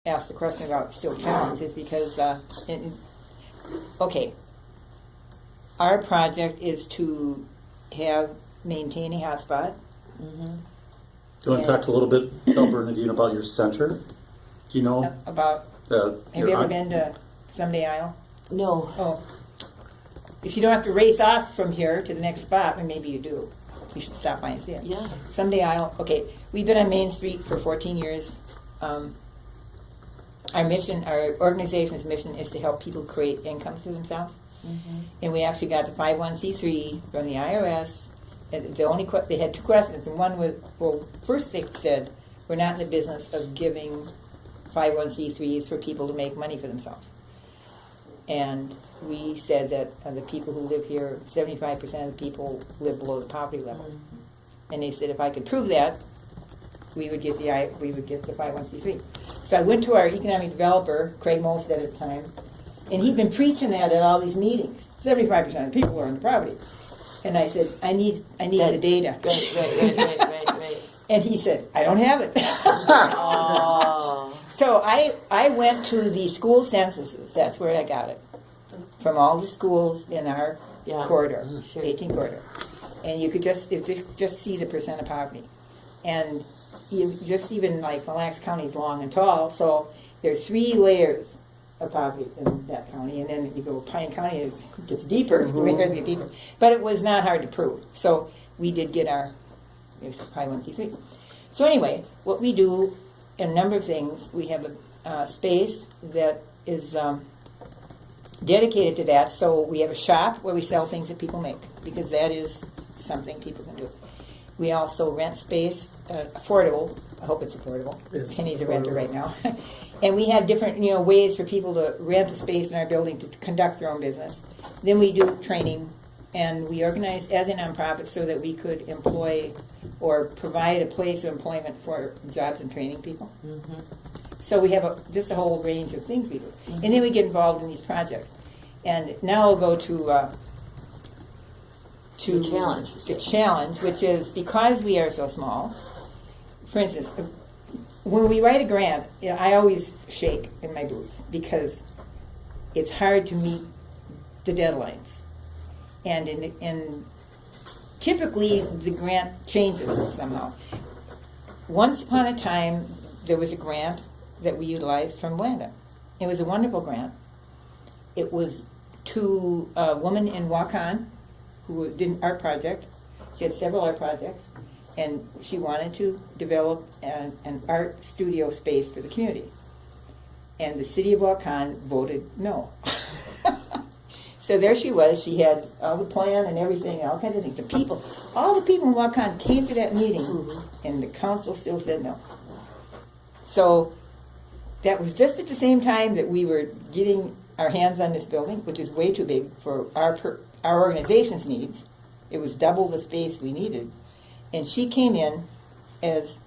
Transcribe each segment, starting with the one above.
asked the question about still challenge is because, okay, our project is to maintain a hotspot. Mm-hmm. Do you want to talk a little bit, tell Bernadine, about your center? Do you know? Have you ever been to Someday Isle? No. Oh. If you don't have to race off from here to the next spot, and maybe you do, you should stop by and see it. Yeah. Someday Isle, okay, we've been on Main Street for 14 years. Our mission, our organization's mission is to help people create incomes for themselves. Mm-hmm. And we actually got the 501c3 from the IRS. And they had two questions, and one was, well, first they said, we're not in the business of giving 501c3s for people to make money for themselves. And we said that the people who live here, 75% of the people live below the poverty level. Mm-hmm. And they said if I could prove that, we would get the 501c3. So I went to our economic developer, Craig Molstead at the time, and he'd been preaching that at all these meetings. 75% of the people were under poverty. And I said, I need the data. Right. And he said, I don't have it. So I went to the school censuses. That's where I got it. From all the schools in our corridor, 18 corridor. And you could just see the percent of poverty. And you just even like Mille Lacs County is long and tall, so there's 3 layers of poverty in that county, and then you go Pine County, it gets deeper, mm-hmm. deeper. But it was not hard to prove. So we did get our 501c3. So anyway, what we do, a number of things. We have a space that is dedicated to that. So we have a shop where we sell things that people make, because that is something people can do. We also rent space, affordable. I hope it's affordable. Yes, Penny's a renter right now. And we have different, ways for people to rent a space in our building to conduct their own business. Then we do training, and we organize as a nonprofit so that we could employ or provide a place of employment for jobs and training people. Mm-hmm. So we have just a whole range of things we do. Mm-hmm. And then we get involved in these projects. And now we'll go to the challenge. The challenge, which is because we are so small. For instance, when we write a grant, I always shake in my booth because it's hard to meet the deadlines, and typically the grant changes somehow. Once upon a time, there was a grant that we utilized from Blanda. It was a wonderful grant. It was to a woman in Waukon who did an art project. She had several art projects, and she wanted to develop an art studio space for the community. And the city of Waukon voted no. So there she was. She had all the plan and everything, all kinds of things. All the people in Waukon came to that meeting, mm-hmm. and the council still said no. So that was just at the same time that we were getting our hands on this building, which is way too big for our organization's needs. It was double the space we needed. And she came in as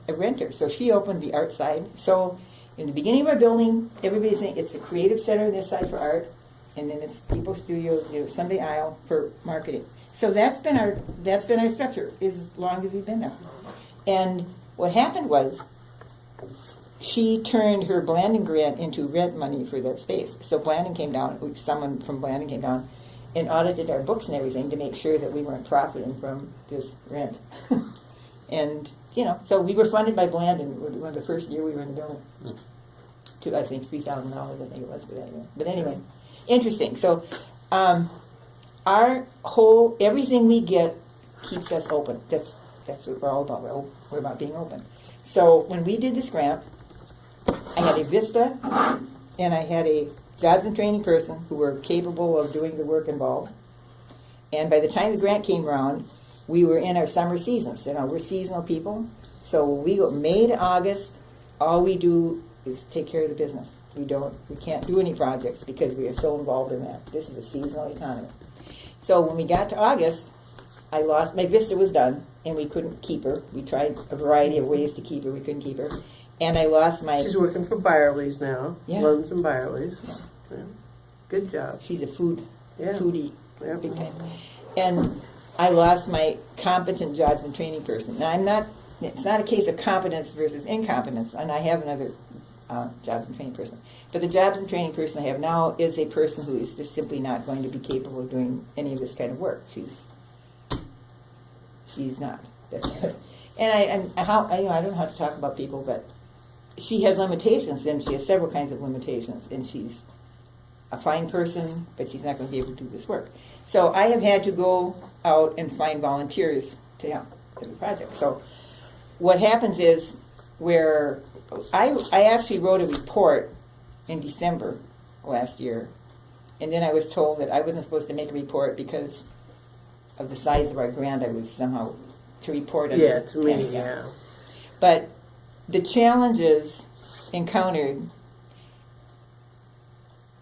a renter. So she opened the art side. So in the beginning of our building, everybody's thinking it's the creative center on this side for art, and then it's People Studios, Someday Isle for marketing. So that's been our structure as long as we've been there. And what happened was she turned her Blandon grant into rent money for that space. So Blandon came down, someone from Blandon came down and audited our books and everything to make sure that we weren't profiting from this rent. And, so we were funded by Blandon. One of the first year we were in the building. To, I think, $3,000, I think it was for that year. But anyway, interesting. So everything we get keeps us open. That's what we're all about. We're about being open. So when we did this grant, I had a Vista and I had a jobs and training person who were capable of doing the work involved. And by the time the grant came around, we were in our summer seasons. We're seasonal people. So we go May to August, all we do is take care of the business. We can't do any projects because we are so involved in that. This is a seasonal economy. So when we got to August, my Vista was done, and we couldn't keep her. We tried a variety of ways to keep her. We couldn't keep her. And I lost my... She's working for Byerly's now. Yeah. Loans and Byerly's. Yeah. Good job. She's a foodie, yeah. Big time. And I lost my competent jobs and training person. Now, it's not a case of competence versus incompetence, and I have another jobs and training person. But the jobs and training person I have now is a person who is just simply not going to be capable of doing any of this kind of work. She's not. That's it. And I don't know how to talk about people, but she has limitations, and she has several kinds of limitations, and she's a fine person, but she's not going to be able to do this work. So I have had to go out and find volunteers to help with the project. So what happens is, where I actually wrote a report in December last year, and then I was told that I wasn't supposed to make a report because of the size of our grant. I was somehow to report on. Yeah, to me, yeah. But the challenges encountered.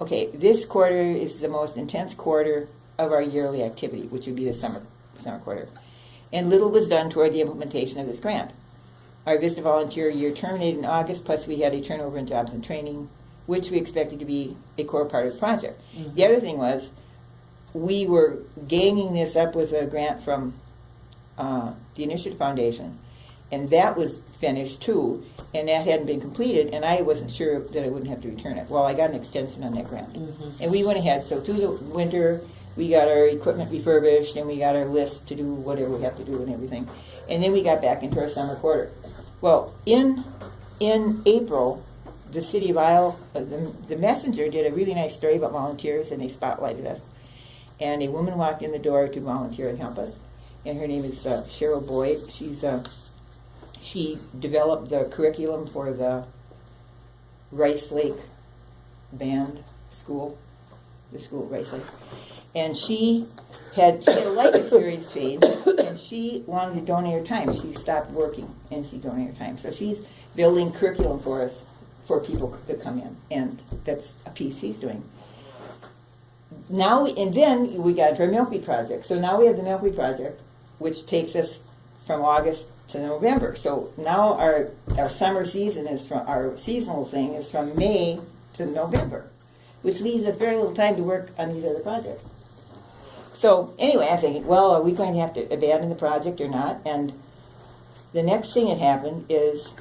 Okay, this quarter is the most intense quarter of our yearly activity, which would be the summer quarter. And little was done toward the implementation of this grant. Our Vista volunteer year terminated in August, plus we had a turnover in jobs and training, which we expected to be a core part of the project. Mm-hmm. The other thing was, we were ganging this up with a grant from the Initiative Foundation, and that was finished too, and that hadn't been completed, and I wasn't sure that I wouldn't have to return it. Well, I got an extension on that grant. Mm-hmm. And we went ahead, so through the winter, we got our equipment refurbished, and we got our list to do whatever we have to do and everything. And then we got back into our summer quarter. Well, in April, the City of Isle, the Messenger did a really nice story about volunteers, and they spotlighted us. And a woman walked in the door to volunteer and help us, and her name is Cheryl Boyd. She developed the curriculum for the Rice Lake band school, the school at Rice Lake. And she had a life experience change, and she wanted to donate her time. She stopped working, and she donated her time. So she's building curriculum for us, for people to come in, and that's a piece she's doing. Now, and then we got into our Milkweed Project. So now we have the Milkweed Project, which takes us from August to November. So now our summer season is from, our seasonal thing is from May to November, which leaves us very little time to work on these other projects. So anyway, I'm thinking, well, are we going to have to abandon the project or not? And the next thing that happened is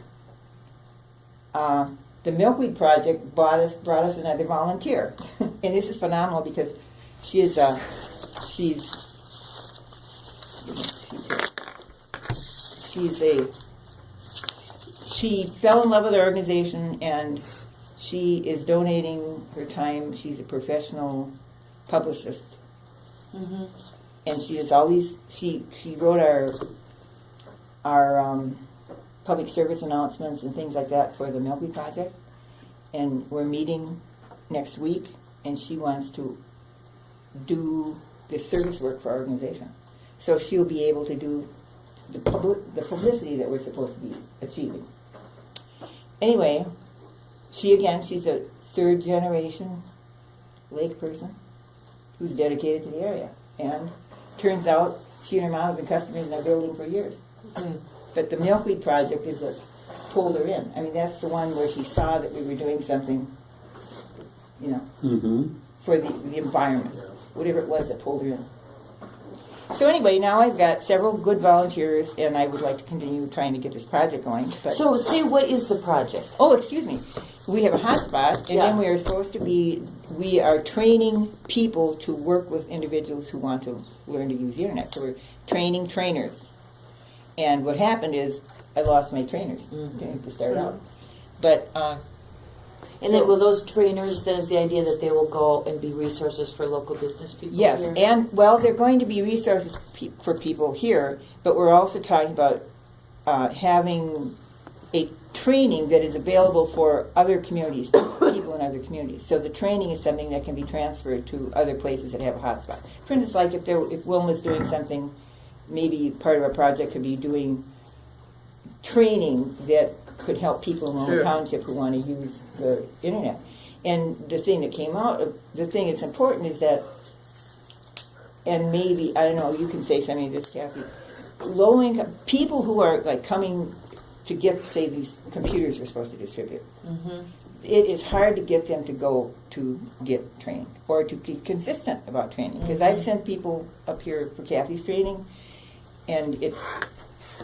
the Milkweed Project brought us another volunteer. And this is phenomenal because she fell in love with the organization, and she is donating her time. She's a professional publicist. Mm-hmm. And she has all these, she wrote our public service announcements and things like that for the Milkweed Project. And we're meeting next week, and she wants to do the service work for our organization. So she'll be able to do the publicity that we're supposed to be achieving. Anyway, she's a third generation lake person who's dedicated to the area. And turns out she and her mom have been customers in our building for years. Mm. But the Milkweed Project is what pulled her in. I mean, that's the one where she saw that we were doing something, mm-hmm. for the environment, whatever it was that pulled her in. So anyway, now I've got several good volunteers, and I would like to continue trying to get this project going. But so, say, what is the project? Oh, excuse me. We have a hotspot, and then we are training people to work with individuals who want to learn to use the internet. So we're training trainers. And what happened is I lost my trainers to start out. But then will those trainers, then is the idea that they will go and be resources for local business people? Yes, here? and they're going to be resources for people here, but we're also talking about having a training that is available for other communities, people in other communities. So the training is something that can be transferred to other places that have a hotspot. For instance, like if Wilma's doing something, maybe part of our project could be doing training that could help people in Wilma Township who want to use the internet. And the thing that came out, the thing that's important is that, and maybe, I don't know, you can say something to this, Kathy, low income, people who are like coming to get, say, these computers we're supposed to distribute. Mm-hmm. It is hard to get them to go to get trained or to be consistent about training. Because I've sent people up here for Kathy's training, and it's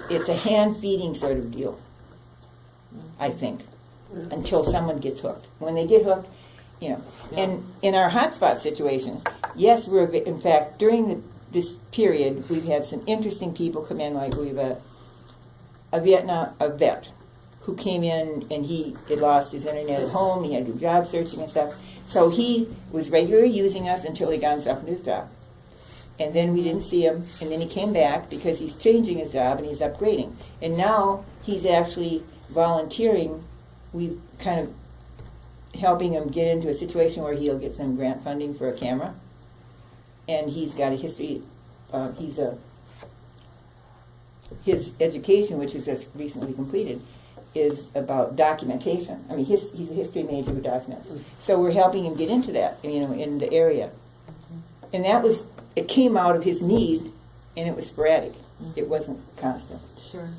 a hand-feeding sort of deal, I think. until someone gets hooked. When they get hooked, you know. Yeah. And in our hotspot situation, yes, in fact, during this period, we've had some interesting people come in, like we've a vet who came in and he had lost his internet at home, he had to do job searching and stuff. So he was regularly using us until he got himself into his job. And then we didn't see him, and then he came back because he's changing his job and he's upgrading. And now he's actually volunteering. We've kind of helping him get into a situation where he'll get some grant funding for a camera. And he's got a history, his education, which was just recently completed, is about documentation. I mean, he's a history major who documents. So we're helping him get into that, you know, in the area. And it came out of his need, and it was sporadic. It wasn't constant. Sure.